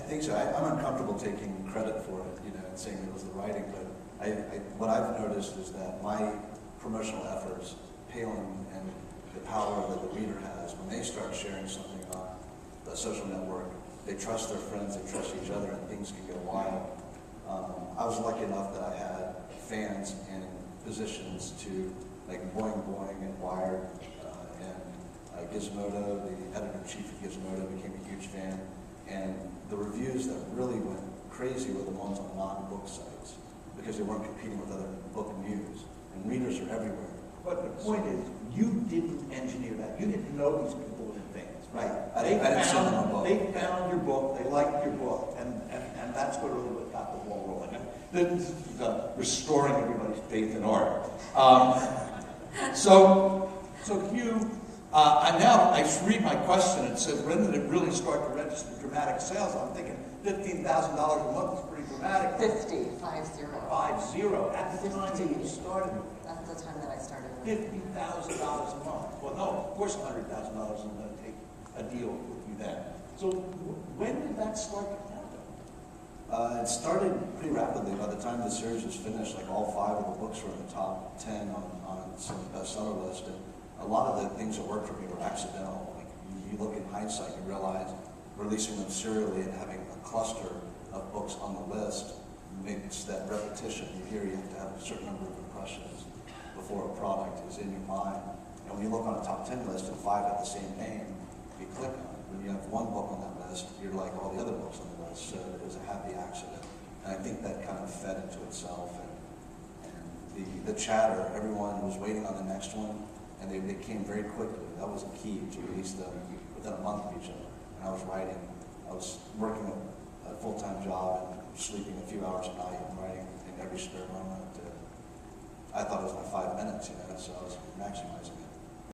think so. I'm uncomfortable taking credit for it, you know, and saying it was the writing, but what I've noticed is that my promotional efforts pale in the power that the reader has when they start sharing something on the social network. They trust their friends, they trust each other, and things can go wild. I was lucky enough that I had fans in positions to, like Boing Boing and Wired, and Gizmodo, the editor-in-chief of Gizmodo, became a huge fan. And the reviews that really went crazy were the ones on non-book sites, because they weren't competing with other book news. And readers are everywhere. But the point is, you didn't engineer that. You didn't know these people in advance, right? I didn't send them a book. They found your book, they liked your book, and that's what really got the ball rolling. And this is restoring everybody's faith in art. So Hugh, now I read my question. It says, when did it really start to register dramatic sales? I'm thinking $15,000 a month is pretty dramatic. 50. 50. At the time that you started. That's the time that I started. $50,000 a month. Well, no, of course $100,000 is going to take a deal with you then. So when did that start to happen? It started pretty rapidly. By the time the series was finished, like all 5 of the books were in the top 10 on some bestseller list. And a lot of the things that worked for me were accidental. Like you look in hindsight, you realize releasing them serially and having a cluster of books on the list makes that repetition. You hear you have to have a certain number of impressions before a product is in your mind. And when you look on a top 10 list and 5 have the same name, you click on it. When you have one book on that list, you're like all the other books on the list. So it was a happy accident. And I think that kind of fed into itself. And the chatter, everyone was waiting on the next one, and they came very quickly. That was a key to release them within a month of each other. And I was writing. I was working a full-time job and sleeping a few hours a night and writing in every spare moment. I thought it was my 5 minutes, you know, so I was maximizing it.